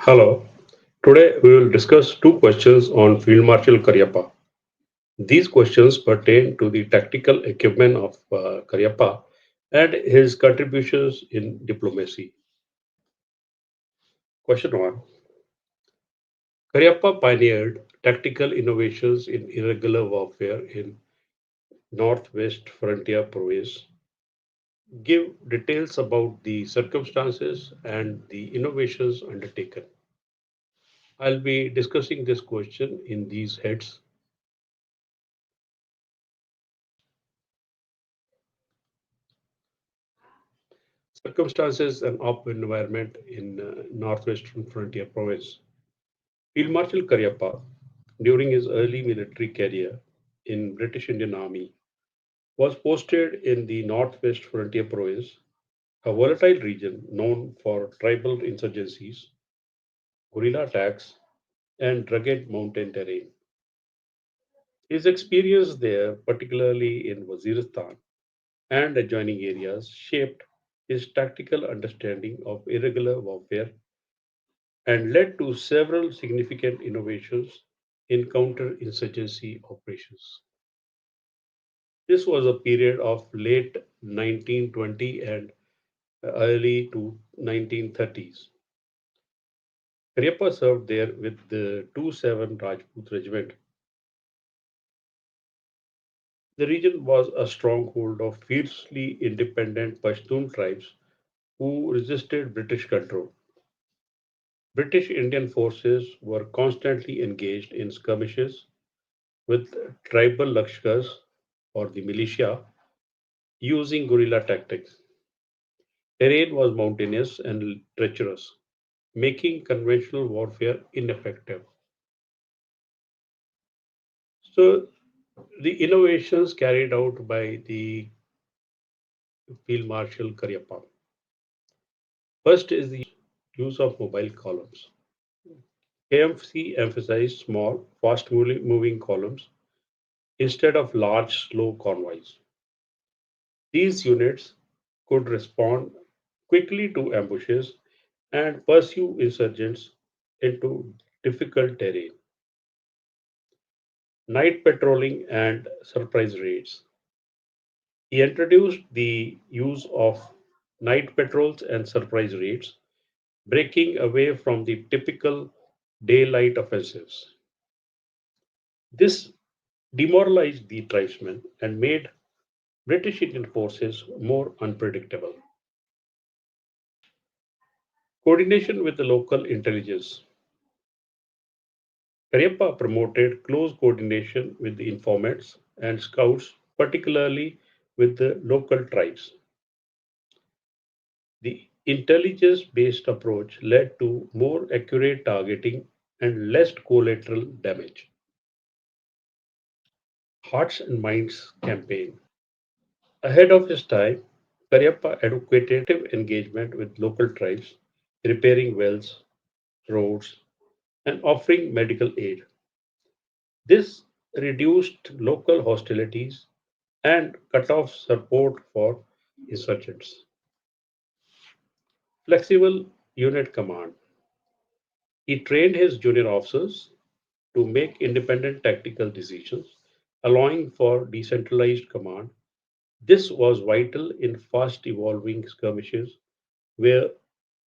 Hello. Today we will discuss two questions on Field Marshal Cariappa. These questions pertain to the tactical equipment of Cariappa and his contributions in diplomacy. Question 1. Cariappa pioneered tactical innovations in irregular warfare in Northwest Frontier Province. Give details about the circumstances and the innovations undertaken. I'll be discussing this question in these heads. Circumstances and op environment in northwestern frontier province. Field Marshal Cariappa, during his early military career in British Indian Army, was posted in the northwest frontier province, a volatile region known for tribal insurgencies, guerrilla attacks, and rugged mountain terrain. His experience there, particularly in Waziristan and adjoining areas, shaped his tactical understanding of irregular warfare and led to several significant innovations in counterinsurgency operations. This was a period of late 1920 and early to 1930s. Cariappa served there with the 27 Rajput Regiment. The region was a stronghold of fiercely independent Pashtun tribes who resisted British control. British Indian forces were constantly engaged in skirmishes with tribal Lakshkars or the militia using guerrilla tactics. Terrain was mountainous and treacherous, making conventional warfare ineffective. So, the innovations carried out by the Field Marshal Cariappa. First is the use of mobile columns. KMC emphasized small, fast moving columns instead of large, slow convoys. These units could respond quickly to ambushes and pursue insurgents into difficult terrain. Night patrolling and surprise raids. He introduced the use of night patrols and surprise raids, breaking away from the typical daylight offensives. This demoralized the tribesmen and made British Indian forces more unpredictable. Coordination with the local intelligence. Cariappa promoted close coordination with the informants and scouts, particularly with the local tribes. The intelligence based approach led to more accurate targeting and less collateral damage. Hearts and Minds campaign. Ahead of his time, Cariappa advocated engagement with local tribes, repairing wells, roads, and offering medical aid. This reduced local hostilities and cut off support for insurgents. Flexible unit command. He trained his junior officers to make independent tactical decisions, allowing for decentralized command. This was vital in fast evolving skirmishes where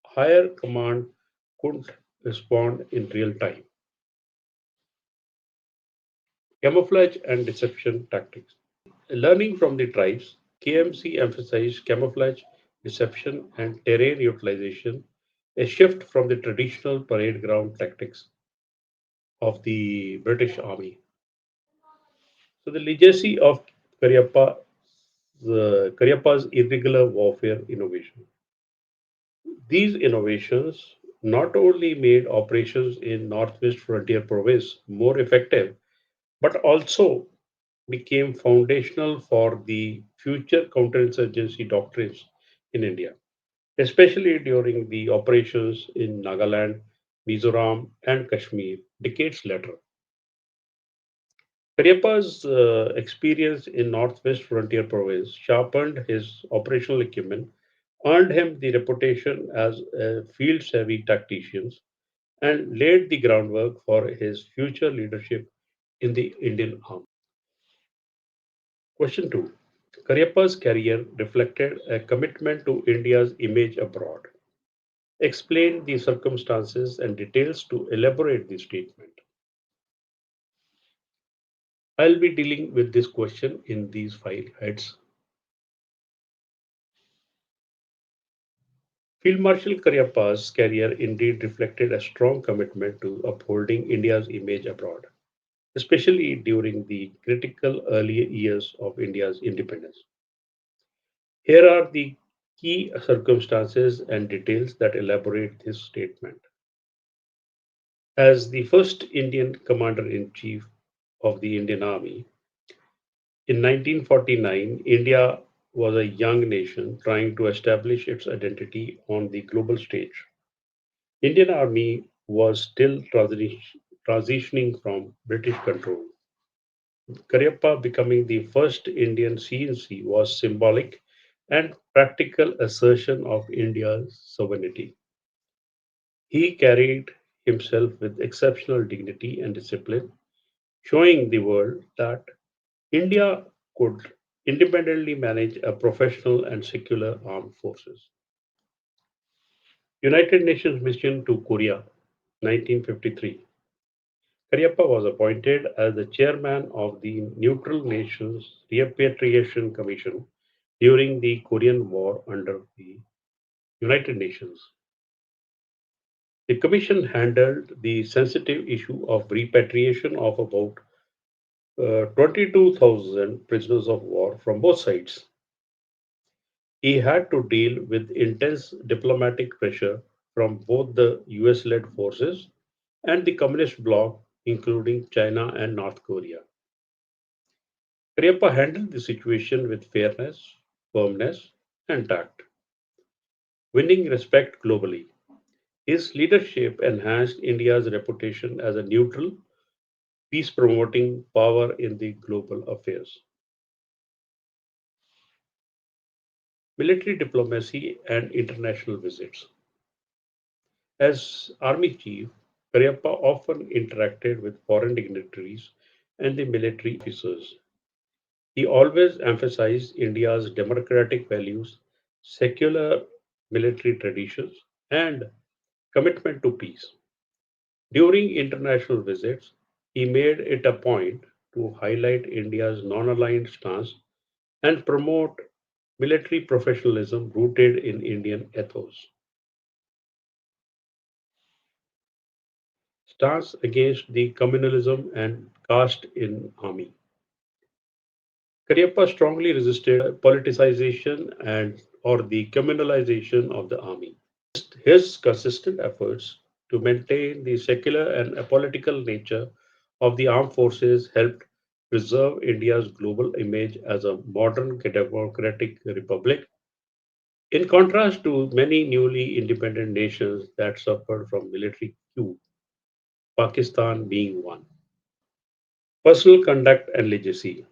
higher command couldn't respond in real time. Camouflage and deception tactics. Learning from the tribes, KMC emphasized camouflage, deception, and terrain utilization, a shift from the traditional parade ground tactics of the British Army. So the legacy of Cariappa, Cariappa's irregular warfare innovation. These innovations not only made operations in Northwest Frontier Province more effective, but also became foundational for the future counterinsurgency doctrines in India, especially during the operations in Nagaland, Mizoram, and Kashmir decades later. Cariappa's experience in Northwest Frontier Province sharpened his operational acumen, earned him the reputation as a field savvy tactician, and laid the groundwork for his future leadership in the Indian Army. Question 2. Cariappa's career reflected a commitment to India's image abroad. Explain the circumstances and details to elaborate the statement. I'll be dealing with this question in these five heads. Field Marshal Cariappa's career indeed reflected a strong commitment to upholding India's image abroad, especially during the critical early years of India's independence. Here are the key circumstances and details that elaborate this statement. As the first Indian commander in chief of the Indian Army, in 1949, India was a young nation trying to establish its identity on the global stage. Indian Army was still transitioning from British control. Cariappa becoming the first Indian CNC was symbolic and practical assertion of India's sovereignty. He carried himself with exceptional dignity and discipline, showing the world that India could independently manage a professional and secular armed forces. United Nations Mission to Korea, 1953. Cariappa was appointed as the chairman of the Neutral Nations Repatriation Commission during the Korean War under the United Nations. The commission handled the sensitive issue of repatriation of about 22,000 prisoners of war from both sides. He had to deal with intense diplomatic pressure from both the US led forces and the communist bloc, including China and North Korea. Cariappa handled the situation with fairness, firmness, and tact, winning respect globally. His leadership enhanced India's reputation as a neutral, peace promoting power in the global affairs. Military diplomacy and international visits. As army chief, Cariappa often interacted with foreign dignitaries and the military officers. He always emphasized India's democratic values, secular military traditions, and commitment to peace. During international visits, he made it a point to highlight India's non aligned stance and promote military professionalism rooted in Indian ethos. Stance against the communalism and caste in army. Cariappa strongly resisted politicization and or the communalization of the army. His consistent efforts to maintain the secular and apolitical nature of the armed forces helped preserve India's global image as a modern democratic republic, in contrast to many newly independent nations that suffered from military coup, Pakistan being one. Personal conduct and legacy.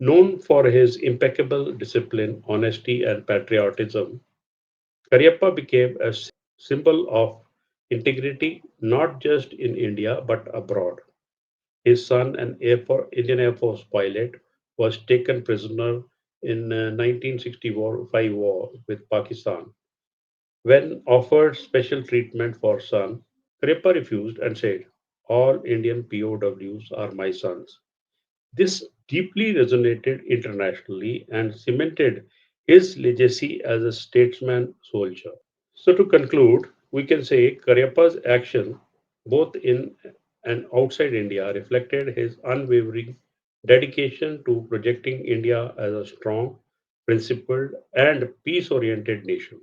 Known for his impeccable discipline, honesty, and patriotism, Cariappa became a symbol of integrity not just in India but abroad. His son, an Indian Air Force pilot, was taken prisoner in 1965 war with Pakistan. When offered special treatment for son, Cariappa refused and said, "All Indian POWs are my sons." This deeply resonated internationally and cemented his legacy as a statesman soldier. So, to conclude, we can say Cariappa's action, both in and outside India, reflected his unwavering dedication to projecting India as a strong, principled, and peace oriented nation.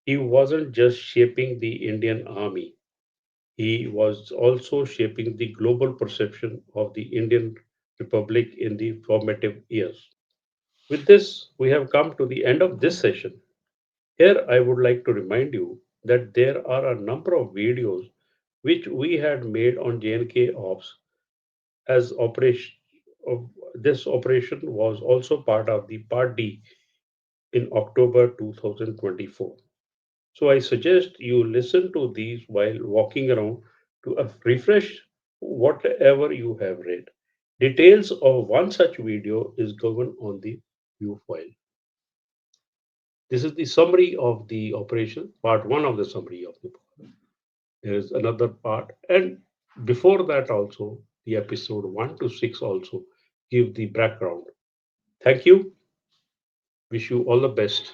He wasn't just shaping the Indian army, he was also shaping the global perception of the Indian Republic in the formative years. With this, we have come to the end of this session. Here, I would like to remind you that there are a number of videos which we had made on JNK Ops as operation. Of, this operation was also part of the Part D in October 2024. So I suggest you listen to these while walking around to refresh whatever you have read. Details of one such video is given on the view file. This is the summary of the operation, part one of the summary of the. There is another part, and before that also, the episode 1 to 6 also give the background. Thank you. Wish you all the best.